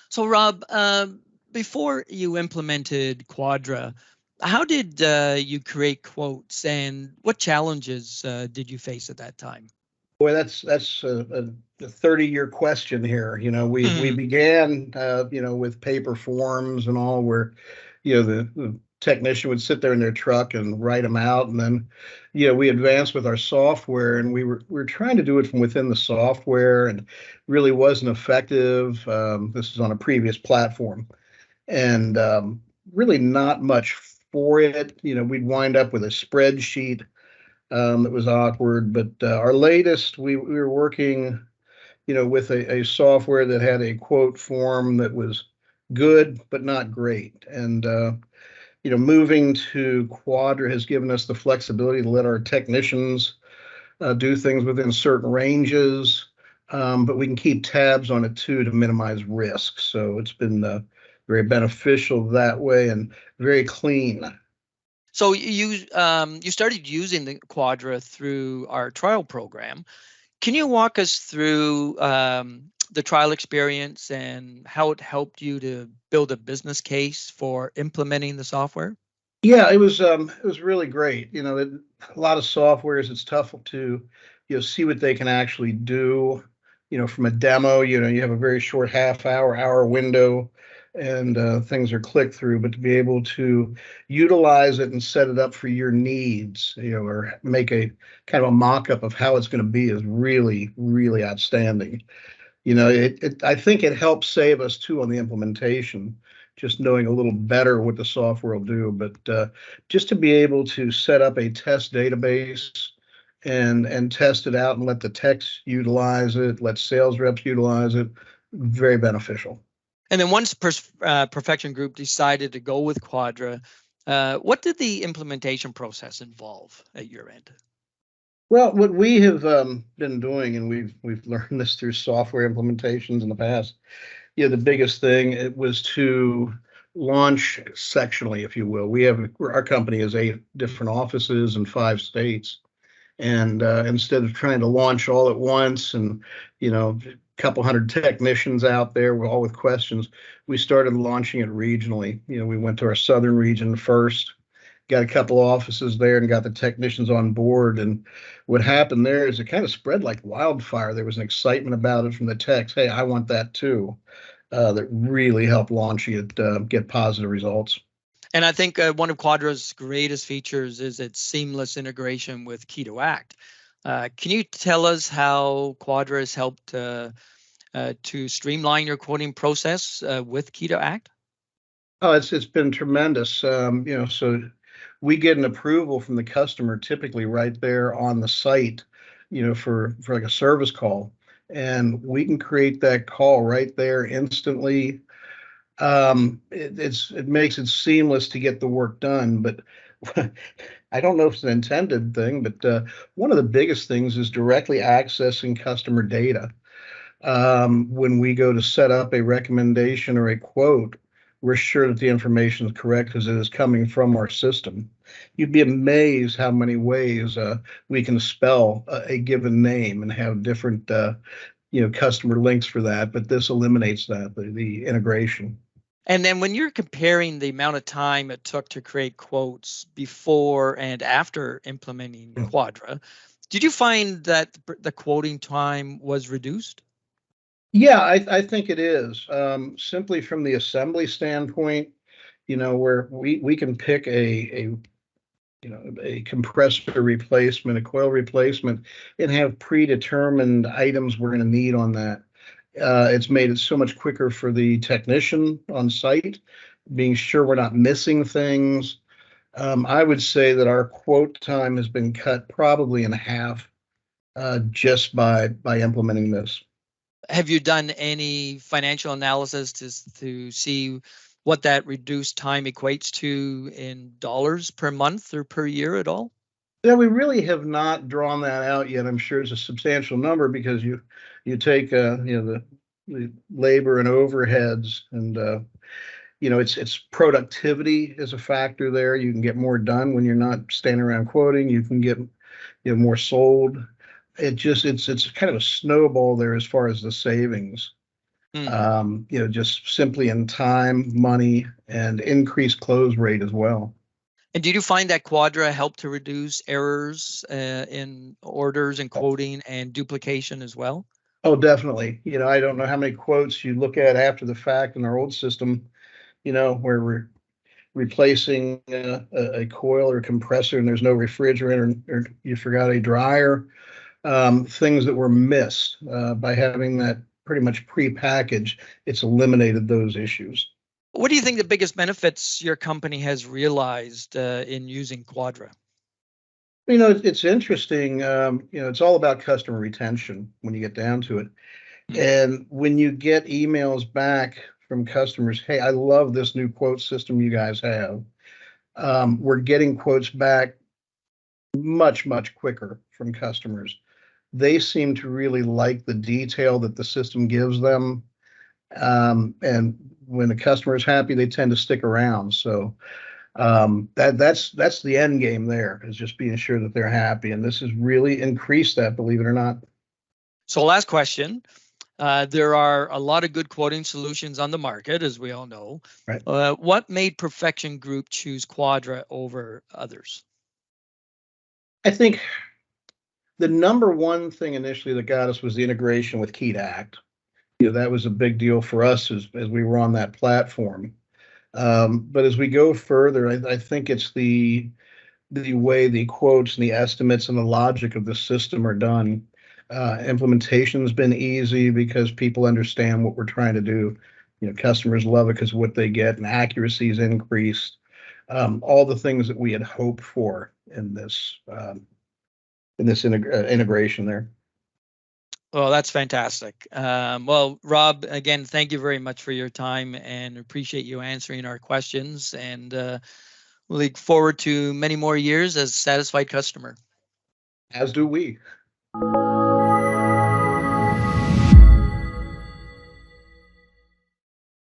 So, Rob, before you implemented Quadra, how did you create quotes, and what challenges did you face at that time? Boy, that's a 30-year question here. We Mhm. began, with paper forms and all, where, the technician would sit there in their truck and write them out, and then, we advanced with our software, and we were trying to do it from within the software, and really wasn't effective. This is on a previous platform, and really not much for it. We'd wind up with a spreadsheet that was awkward. But our latest, we were working, with a software that had a quote form that was good but not great. And moving to Quadra has given us the flexibility to let our technicians do things within certain ranges, but we can keep tabs on it too to minimize risk. So it's been very beneficial that way and very clean. So you started using the Quadra through our trial program. Can you walk us through the trial experience and how it helped you to build a business case for implementing the software? Yeah, it was really great. A lot of softwares, it's tough to see what they can actually do. From a demo, you have a very short hour window, and things are clicked through. But to be able to utilize it and set it up for your needs, or make a kind of a mock-up of how it's going to be is really, really outstanding. I think it helps save us too on the implementation, just knowing a little better what the software will do. But just to be able to set up a test database and test it out and let the techs utilize it, let sales reps utilize it, very beneficial. And then once Perfection Group decided to go with Quadra, what did the implementation process involve at your end? Well, what we have been doing, and we've learned this through software implementations in the past. The biggest thing it was to launch sectionally, if you will. Our company has 8 different offices in 5 states, and instead of trying to launch all at once, and a couple hundred technicians out there all with questions, we started launching it regionally. We went to our southern region first, got a couple of offices there, and got the technicians on board. And what happened there is it kind of spread like wildfire. There was an excitement about it from the techs. Hey, I want that too. That really helped launching it get positive results. And I think one of Quadra's greatest features is its seamless integration with Keto Act. Can you tell us how Quadra has helped to streamline your quoting process with Keto Act? Oh, it's been tremendous. So we get an approval from the customer typically right there on the site, for like a service call, and we can create that call right there instantly. It makes it seamless to get the work done. But I don't know if it's an intended thing, but one of the biggest things is directly accessing customer data. When we go to set up a recommendation or a quote, we're sure that the information is correct because it is coming from our system. You'd be amazed how many ways we can spell a given name and have different, customer links for that. But this eliminates that, the integration. And then when you're comparing the amount of time it took to create quotes before and after implementing Quadra, did you find that the quoting time was reduced? Yeah, I think it is. Simply from the assembly standpoint, where we can pick a compressor replacement, a coil replacement, and have predetermined items we're going to need on that. It's made it so much quicker for the technician on site, being sure we're not missing things. I would say that our quote time has been cut probably in half, just by implementing this. Have you done any financial analysis to see what that reduced time equates to in dollars per month or per year at all? Yeah, we really have not drawn that out yet. I'm sure it's a substantial number because you take the labor and overheads, and it's productivity is a factor there. You can get more done when you're not standing around quoting. You can get more sold. It's kind of a snowball there as far as the savings. Just simply in time, money, and increased close rate as well. And did you find that Quadra helped to reduce errors in orders and quoting and duplication as well? Oh, definitely. I don't know how many quotes you look at after the fact in our old system, where we're replacing a coil or a compressor and there's no refrigerant, or you forgot a dryer, things that were missed. By having that pretty much pre-packaged, it's eliminated those issues. What do you think the biggest benefits your company has realized in using Quadra? It's interesting. It's all about customer retention when you get down to it. And when you get emails back from customers, hey, I love this new quote system you guys have. We're getting quotes back much, much quicker from customers. They seem to really like the detail that the system gives them. And when the customer is happy, they tend to stick around. So that's the end game there, is just being sure that they're happy. And this has really increased that, believe it or not. So last question. There are a lot of good quoting solutions on the market, as we all know. Right. What made Perfection Group choose Quadra over others? I think the number one thing initially that got us was the integration with Key to Act. That was a big deal for us as we were on that platform. But as we go further, I think it's the way the quotes and the estimates and the logic of the system are done. Implementation's been easy because people understand what we're trying to do. Customers love it because what they get, and accuracy is increased. All the things that we had hoped for in this integration there. Well, that's fantastic. Well, Rob, again, thank you very much for your time, and appreciate you answering our questions. And we look forward to many more years as a satisfied customer. As do we.